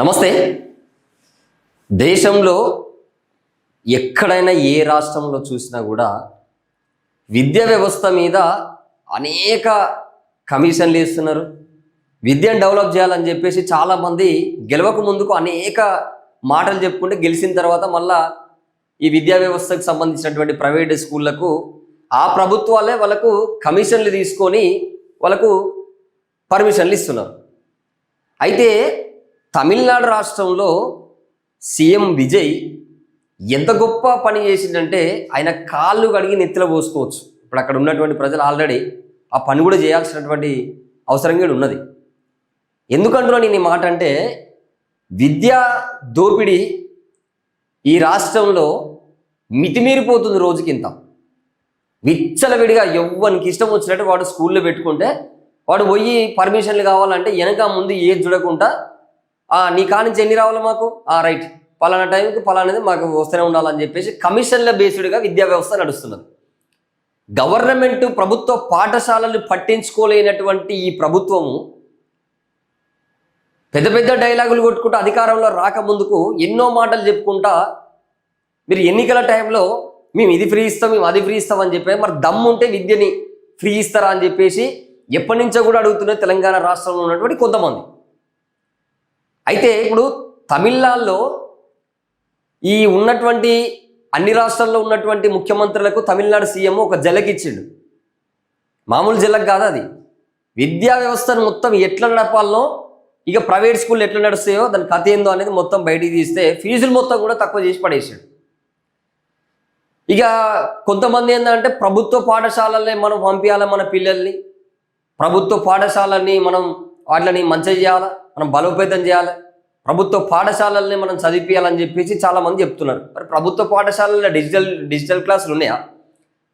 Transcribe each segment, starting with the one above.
నమస్తే. దేశంలో ఎక్కడైనా ఏ రాష్ట్రంలో చూసినా కూడా విద్యా వ్యవస్థ మీద అనేక కమిషన్లు ఇస్తున్నారు. విద్యను డెవలప్ చేయాలని చెప్పేసి చాలామంది గెలవక ముందుకు అనేక మాటలు చెప్పుకుంటే గెలిచిన తర్వాత మళ్ళా ఈ విద్యా వ్యవస్థకు సంబంధించినటువంటి ప్రైవేట్ స్కూళ్లకు ఆ ప్రభుత్వాలే వాళ్ళకు కమిషన్లు తీసుకొని వాళ్ళకు పర్మిషన్లు ఇస్తున్నారు. అయితే తమిళనాడు రాష్ట్రంలో సీఎం విజయ్ ఎంత గొప్ప పని చేసిందంటే ఆయన కాళ్ళు కడిగి నెత్తిలో పోసుకోవచ్చు. ఇప్పుడు అక్కడ ఉన్నటువంటి ప్రజలు ఆల్రెడీ ఆ పని కూడా చేయాల్సినటువంటి అవసరం కూడా ఉన్నది. ఎందుకంటున్నా నేను ఈ మాట అంటే, విద్యా దోపిడీ ఈ రాష్ట్రంలో మితిమీరిపోతుంది. రోజుకింత విచ్చలవిడిగా ఎవ్వరికి ఇష్టం వచ్చినట్టు వాడు స్కూల్లో పెట్టుకుంటే వాడు పోయి పర్మిషన్లు కావాలంటే వెనక ముందు ఏది చూడకుండా నీ కానించి ఎన్ని రావాలి మాకు, రైట్ పలానా టైంకి పలానాది మాకు వస్తూనే ఉండాలని చెప్పేసి కమిషన్ల బేస్డ్గా విద్యా వ్యవస్థ నడుస్తున్నది. గవర్నమెంట్ ప్రభుత్వ పాఠశాలలు పట్టించుకోలేనటువంటి ఈ ప్రభుత్వము పెద్ద పెద్ద డైలాగులు కొట్టుకుంటూ అధికారంలో రాకముందుకు ఎన్నో మాటలు చెప్పుకుంటా మీరు ఎన్నికల టైంలో మేము ఇది ఫ్రీ ఇస్తాం, మేము అది ఫ్రీ ఇస్తాం అని చెప్పి, మరి దమ్ము ఉంటే విద్యని ఫ్రీ ఇస్తారా అని చెప్పేసి ఎప్పటి నుంచో కూడా అడుగుతున్నారు తెలంగాణ రాష్ట్రంలో ఉన్నటువంటి కొంతమంది. అయితే ఇప్పుడు తమిళనాడులో ఈ ఉన్నటువంటి అన్ని రాష్ట్రాల్లో ఉన్నటువంటి ముఖ్యమంత్రులకు తమిళనాడు సీఎం ఒక జలక్ ఇచ్చిండు. మామూలు జలక్ కాదు అది. విద్యా వ్యవస్థను మొత్తం ఎట్లా నడపాలనో, ఇక ప్రైవేట్ స్కూల్ ఎట్లా నడుస్తాయో దాని కథ ఏందో అనేది మొత్తం బయటికి తీస్తే ఫీజులు మొత్తం కూడా తక్కువ చేసి పడేసాడు. ఇక కొంతమంది ఏంటంటే ప్రభుత్వ పాఠశాలల్ని మనం పంపించాలి, మన పిల్లల్ని ప్రభుత్వ పాఠశాలని మనం వాటిని మంచిగా చేయాలి, మనం బలోపేతం చేయాలి, ప్రభుత్వ పాఠశాలల్ని మనం చదివించాలని చెప్పేసి చాలామంది చెప్తున్నారు. మరి ప్రభుత్వ పాఠశాలల్లో డిజిటల్ క్లాసులు ఉన్నాయా?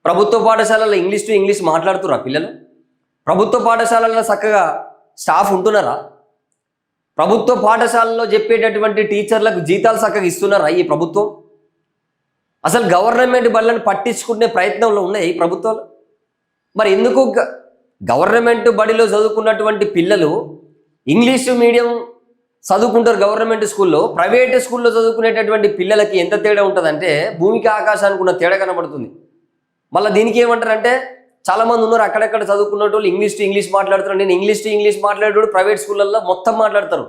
ప్రభుత్వ పాఠశాలల్లో ఇంగ్లీష్ టు ఇంగ్లీష్ మాట్లాడుతున్నారా పిల్లలు? ప్రభుత్వ పాఠశాలల్లో చక్కగా స్టాఫ్ ఉంటున్నారా? ప్రభుత్వ పాఠశాలలో చెప్పేటటువంటి టీచర్లకు జీతాలు చక్కగా ఇస్తున్నారా ఈ ప్రభుత్వం? అసలు గవర్నమెంట్ బళ్ళను పట్టించుకునే ప్రయత్నంలో ఉన్నాయి ఈ ప్రభుత్వాలు. మరి ఎందుకు గవర్నమెంట్ బడిలో చదువుకున్నటువంటి పిల్లలు ఇంగ్లీషు మీడియం చదువుకుంటారు గవర్నమెంట్ స్కూల్లో, ప్రైవేట్ స్కూల్లో చదువుకునేటటువంటి పిల్లలకి ఎంత తేడా ఉంటుందంటే భూమికి ఆకాశానికి ఉన్న తేడా కనబడుతుంది. మళ్ళీ దీనికి ఏమంటారంటే, చాలామంది ఉన్నారు అక్కడెక్కడ చదువుకున్న వాళ్ళు ఇంగ్లీష్ టు ఇంగ్లీష్ మాట్లాడుతున్నారు. నేను ఇంగ్లీష్ టు ఇంగ్లీష్ మాట్లాడేటప్పుడు ప్రైవేట్ స్కూళ్ళల్లో మొత్తం మాట్లాడతారు.